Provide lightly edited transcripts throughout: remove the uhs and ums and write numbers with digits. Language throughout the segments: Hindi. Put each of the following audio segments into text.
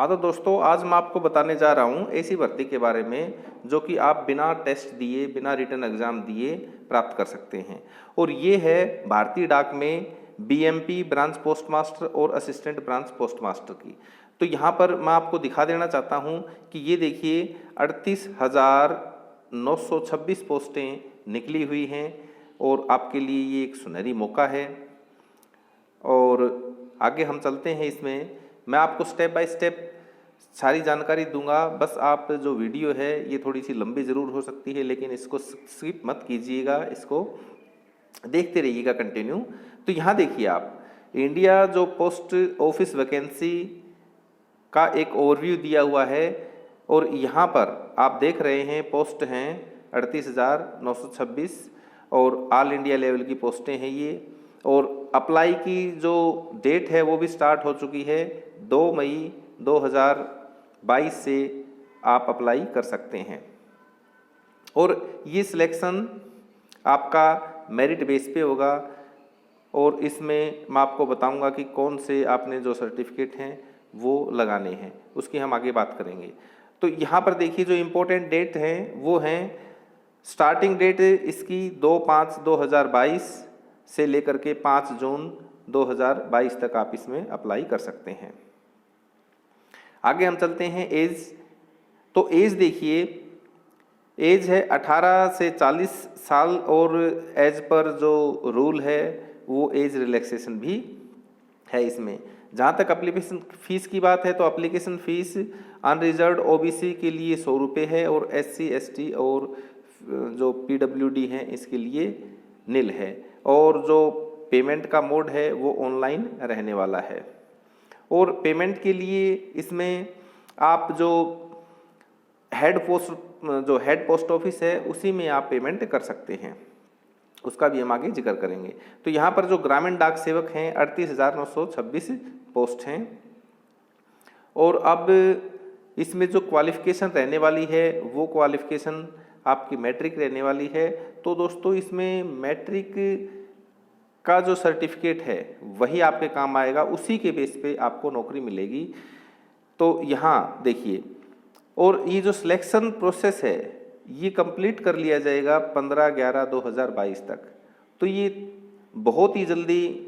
हाँ तो दोस्तों, आज मैं आपको बताने जा रहा हूँ ऐसी भर्ती के बारे में जो कि आप बिना टेस्ट दिए, बिना रिटन एग्ज़ाम दिए प्राप्त कर सकते हैं। और ये है भारतीय डाक में बीएमपी ब्रांच पोस्ट मास्टर और असिस्टेंट ब्रांच पोस्ट मास्टर की। तो यहाँ पर मैं आपको दिखा देना चाहता हूँ कि ये देखिए 38,926 पोस्टें निकली हुई हैं और आपके लिए ये एक सुनहरी मौका है। और आगे हम चलते हैं। इसमें मैं आपको स्टेप बाय स्टेप सारी जानकारी दूंगा। बस आप जो वीडियो है ये थोड़ी सी लंबी ज़रूर हो सकती है, लेकिन इसको स्किप मत कीजिएगा, इसको देखते रहिएगा कंटिन्यू। तो यहाँ देखिए, आप इंडिया जो पोस्ट ऑफिस वैकेंसी का एक ओवरव्यू दिया हुआ है और यहाँ पर आप देख रहे हैं पोस्ट हैं 38,926 और ऑल इंडिया लेवल की पोस्टें हैं ये। और अप्लाई की जो डेट है वो भी स्टार्ट हो चुकी है। 2 मई 2022 से आप अप्लाई कर सकते हैं और ये सिलेक्शन आपका मेरिट बेस पे होगा। और इसमें मैं आपको बताऊंगा कि कौन से आपने जो सर्टिफिकेट हैं वो लगाने हैं, उसकी हम आगे बात करेंगे। तो यहाँ पर देखिए, जो इम्पोर्टेंट डेट हैं वो हैं, स्टार्टिंग डेट इसकी 2/5/2022 से लेकर के 5 जून 2022 तक आप इसमें अप्लाई कर सकते हैं। आगे हम चलते हैं। एज, तो एज देखिए, एज है 18 से 40 साल और एज पर जो रूल है वो एज रिलैक्सेशन भी है इसमें। जहाँ तक एप्लीकेशन फ़ीस की बात है तो एप्लीकेशन फ़ीस अनरिजर्व्ड ओबीसी के लिए 100 रुपये है और एससी एसटी और जो पीडब्ल्यूडी हैं इसके लिए निल है। और जो पेमेंट का मोड है वो ऑनलाइन रहने वाला है। और पेमेंट के लिए इसमें आप जो हेड पोस्ट ऑफिस है उसी में आप पेमेंट कर सकते हैं, उसका भी हम आगे जिक्र करेंगे। तो यहाँ पर जो ग्रामीण डाक सेवक हैं 38,926 पोस्ट हैं। और अब इसमें जो क्वालिफ़िकेशन रहने वाली है वो क्वालिफ़िकेशन आपकी मैट्रिक रहने वाली है। तो दोस्तों, इसमें मैट्रिक का जो सर्टिफिकेट है वही आपके काम आएगा, उसी के बेस पे आपको नौकरी मिलेगी। तो यहाँ देखिए, और ये जो सिलेक्शन प्रोसेस है ये कंप्लीट कर लिया जाएगा 15/11/2022 तक। तो ये बहुत ही जल्दी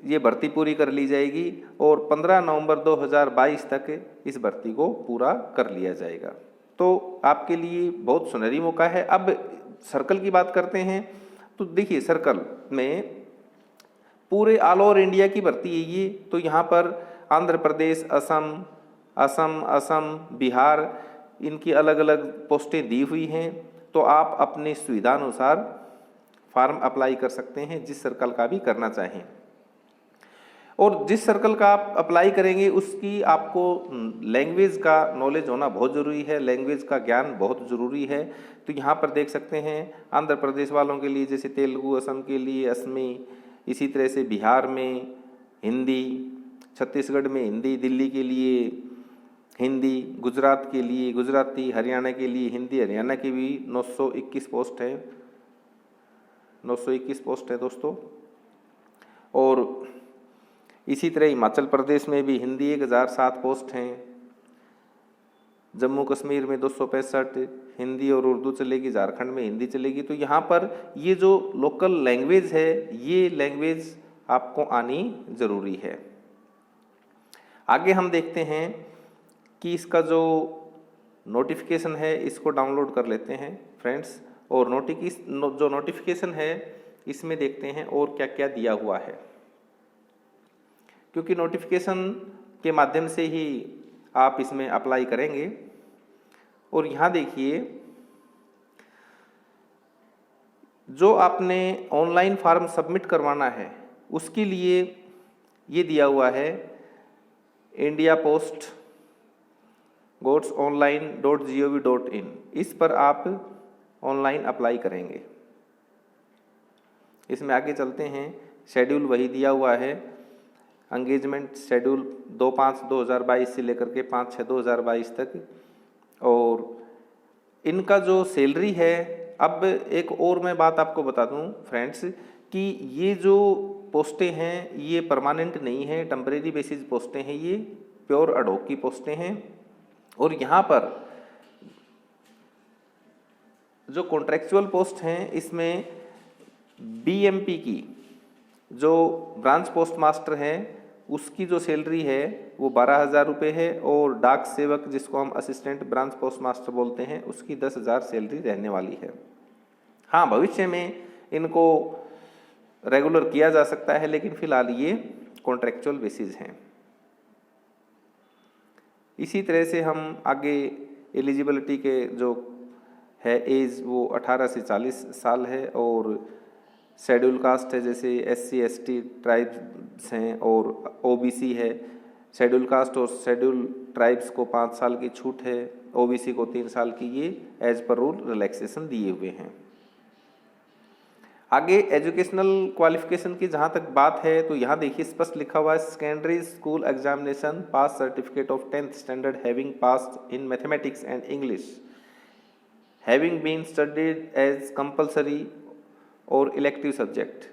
ये भर्ती पूरी कर ली जाएगी और 15 नवंबर 2022 तक इस भर्ती को पूरा कर लिया जाएगा। तो आपके लिए बहुत सुनहरी मौका है। अब सर्कल की बात करते हैं। तो देखिए, सर्कल में पूरे ऑल ओवर इंडिया की भर्ती है ये। तो यहाँ पर आंध्र प्रदेश, असम, बिहार, इनकी अलग अलग पोस्टें दी हुई हैं। तो आप अपनी सुविधा अनुसार फॉर्म अप्लाई कर सकते हैं, जिस सर्कल का भी करना चाहें। और जिस सर्कल का आप अप्लाई करेंगे उसकी आपको लैंग्वेज का नॉलेज होना बहुत ज़रूरी है, लैंग्वेज का ज्ञान बहुत ज़रूरी है। तो यहाँ पर देख सकते हैं आंध्र प्रदेश वालों के लिए जैसे तेलुगु, असम के लिए असमी, इसी तरह से बिहार में हिंदी, छत्तीसगढ़ में हिंदी, दिल्ली के लिए हिंदी, गुजरात के लिए गुजराती, हरियाणा के लिए हिंदी, हरियाणा की भी 921 पोस्ट है, 921 पोस्ट है दोस्तों। और इसी तरह हिमाचल प्रदेश में भी हिंदी 1007 पोस्ट हैं। जम्मू कश्मीर में 265 हिंदी और उर्दू चलेगी, झारखंड में हिंदी चलेगी। तो यहाँ पर ये जो लोकल लैंग्वेज है ये लैंग्वेज आपको आनी ज़रूरी है। आगे हम देखते हैं कि इसका जो नोटिफिकेशन है इसको डाउनलोड कर लेते हैं फ्रेंड्स। और जो नोटिफिकेशन है इसमें देखते हैं और क्या क्या दिया हुआ है, क्योंकि नोटिफिकेशन के माध्यम से ही आप इसमें अप्लाई करेंगे। और यहाँ देखिए, जो आपने ऑनलाइन फॉर्म सबमिट करवाना है उसके लिए ये दिया हुआ है इंडिया पोस्ट gotsonline.gov.in। इस पर आप ऑनलाइन अप्लाई करेंगे। इसमें आगे चलते हैं। शेड्यूल वही दिया हुआ है, एंगेजमेंट शेड्यूल 2/5/2022 से लेकर के 5/6/2022 तक। और इनका जो सैलरी है, अब एक और मैं बात आपको बता दूं फ्रेंड्स कि ये जो पोस्टें हैं ये परमानेंट नहीं है, टेम्परेरी बेसिस पोस्टें हैं, ये प्योर एडहॉक की पोस्टें हैं। और यहाँ पर जो कॉन्ट्रेक्चुअल पोस्ट हैं इसमें बीएमपी की जो ब्रांच पोस्ट मास्टर है उसकी जो सैलरी है वो 12,000 रुपये है, और डाक सेवक जिसको हम असिस्टेंट ब्रांच पोस्ट मास्टर बोलते हैं उसकी 10,000 सैलरी रहने वाली है। हाँ, भविष्य में इनको रेगुलर किया जा सकता है, लेकिन फिलहाल ये कॉन्ट्रेक्चुअल बेसिस हैं। इसी तरह से हम आगे एलिजिबिलिटी के जो है एज वो 18 से 40 साल है, और शेड्यूल कास्ट है जैसे SC ST ट्राइब्स हैं और OBC है। शेड्यूल कास्ट और शेड्यूल ट्राइब्स को 5 साल की छूट है, OBC को 3 साल की, ये एज पर रूल रिलैक्सेशन दिए हुए हैं। आगे एजुकेशनल क्वालिफिकेशन की जहाँ तक बात है तो यहाँ देखिए स्पष्ट लिखा हुआ है secondary school examination pass certificate of 10th standard having passed in mathematics and English having been studied as compulsory और elective subject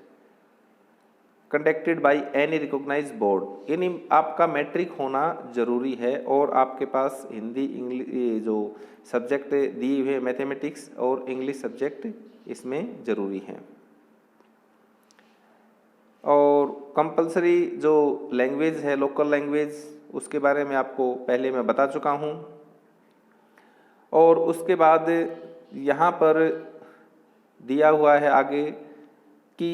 conducted by any recognised board. यानी आपका मैट्रिक होना जरूरी है और आपके पास हिंदी इंग्लिश जो सब्जेक्ट दिए हुए मैथमेटिक्स और इंग्लिश सब्जेक्ट इसमें ज़रूरी हैं। और कंपलसरी जो लैंग्वेज है लोकल लैंग्वेज उसके बारे में आपको पहले मैं बता चुका हूँ। और उसके बाद यहाँ पर दिया हुआ है आगे कि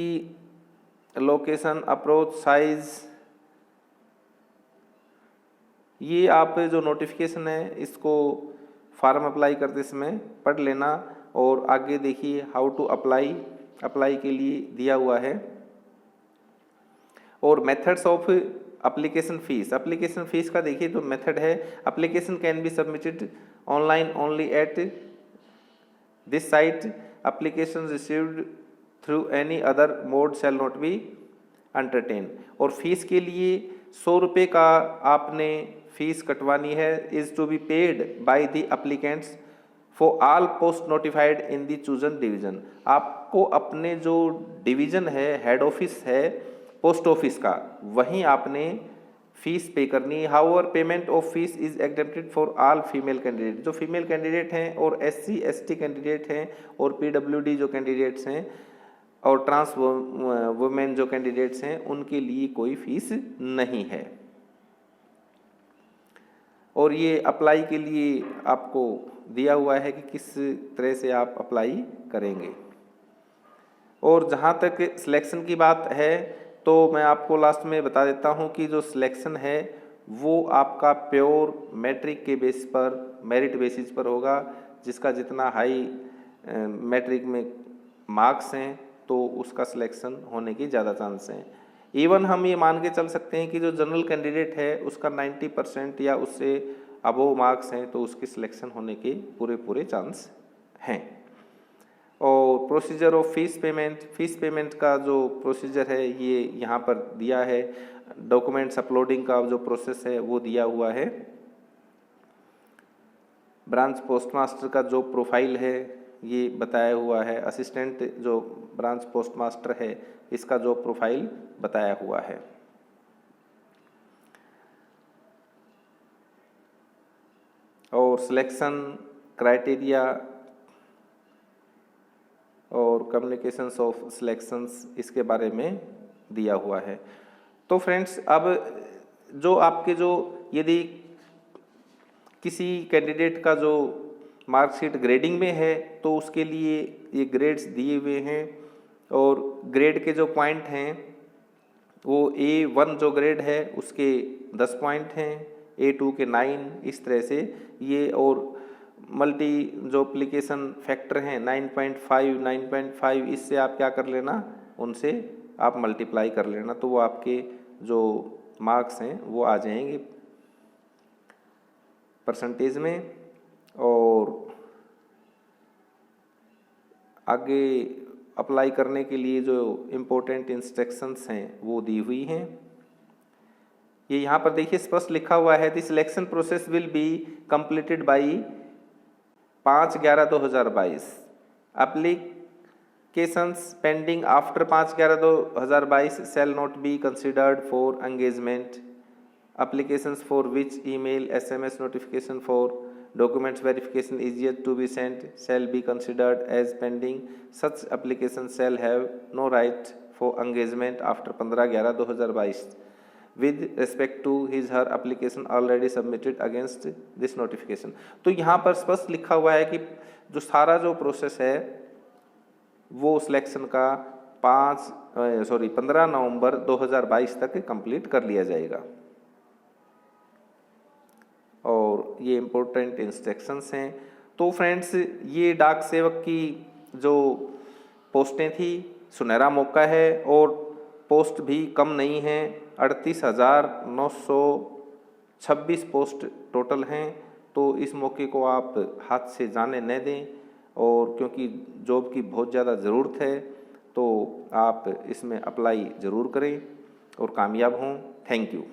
लोकेशन अप्रोच साइज, ये आप जो नोटिफिकेशन है इसको फॉर्म अप्लाई करते समय पढ़ लेना। और आगे देखिए हाउ टू अप्लाई के लिए दिया हुआ है। और मेथड्स ऑफ एप्लीकेशन फीस का देखिए तो मेथड है application can be submitted online only at this site, application received through any other mode shall not be entertain. और फीस के लिए 100 रुपये का आपने फीस कटवानी है, is to be paid by the applicants for all post notified in the chosen division. आपको अपने जो डिवीजन है हेड ऑफिस है पोस्ट ऑफिस का वहीं आपने फीस पे करनी है। However payment of fees is exempted for all female candidate, जो फीमेल कैंडिडेट हैं और SC ST कैंडिडेट हैं और PWD जो कैंडिडेट्स हैं और ट्रांस वुमेन जो कैंडिडेट्स हैं उनके लिए कोई फीस नहीं है। और ये अप्लाई के लिए आपको दिया हुआ है कि किस तरह से आप अप्लाई करेंगे। और जहाँ तक सिलेक्शन की बात है तो मैं आपको लास्ट में बता देता हूँ कि जो सिलेक्शन है वो आपका प्योर मैट्रिक के बेस पर मेरिट बेसिस पर होगा। जिसका जितना हाई मैट्रिक में मार्क्स हैं तो उसका सिलेक्शन होने की ज़्यादा चांस हैं। इवन हम ये मान के चल सकते हैं कि जो जनरल कैंडिडेट है उसका 90% या उससे अबोव मार्क्स हैं तो उसकी सिलेक्शन होने के पूरे चांस हैं। और प्रोसीजर ऑफ फीस पेमेंट का जो प्रोसीजर है ये यहाँ पर दिया है। डॉक्यूमेंट्स अपलोडिंग का जो प्रोसेस है वो दिया हुआ है। ब्रांच पोस्ट मास्टर का जो प्रोफाइल है ये बताया हुआ है। असिस्टेंट जो ब्रांच पोस्ट मास्टर है इसका जो प्रोफाइल बताया हुआ है। और सिलेक्शन क्राइटेरिया और कम्युनिकेशंस ऑफ सिलेक्शंस इसके बारे में दिया हुआ है। तो फ्रेंड्स अब जो आपके जो यदि किसी कैंडिडेट का जो मार्कशीट ग्रेडिंग में है तो उसके लिए ये ग्रेड्स दिए हुए हैं। और ग्रेड के जो पॉइंट हैं वो A1 जो ग्रेड है उसके 10 पॉइंट हैं, A2 के 9, इस तरह से ये। और मल्टी जो एप्लीकेशन फैक्टर हैं 9.5 इससे आप क्या कर लेना, उनसे आप मल्टीप्लाई कर लेना तो वो आपके जो मार्क्स हैं वो आ जाएंगे परसेंटेज में। और आगे अप्लाई करने के लिए जो इम्पोर्टेंट इंस्ट्रक्शंस हैं वो दी हुई हैं। ये यहाँ पर देखिए स्पष्ट लिखा हुआ है the selection process will be completed by 5/11/2022। Applications pending after 5/11/2022 shell not be considered for engagement applications for which email, SMS notification for documents verification is yet to be sent shall be considered as pending. Such applications shall have no right for engagement after 15/11/2022 with respect to his her application already submitted against this notification. तो यहाँ पर स्पष्ट लिखा हुआ है कि जो सारा जो प्रोसेस है वो सिलेक्शन का 15 नवंबर 2022 तक कंप्लीट कर लिया जाएगा। और ये इम्पोर्टेंट इंस्ट्रक्शंस हैं। तो फ्रेंड्स, ये डाक सेवक की जो पोस्टें थी, सुनहरा मौका है और पोस्ट भी कम नहीं हैं। 38,926 पोस्ट टोटल हैं। तो इस मौके को आप हाथ से जाने न दें, और क्योंकि जॉब की बहुत ज़्यादा ज़रूरत है तो आप इसमें अप्लाई ज़रूर करें और कामयाब हों। Thank you.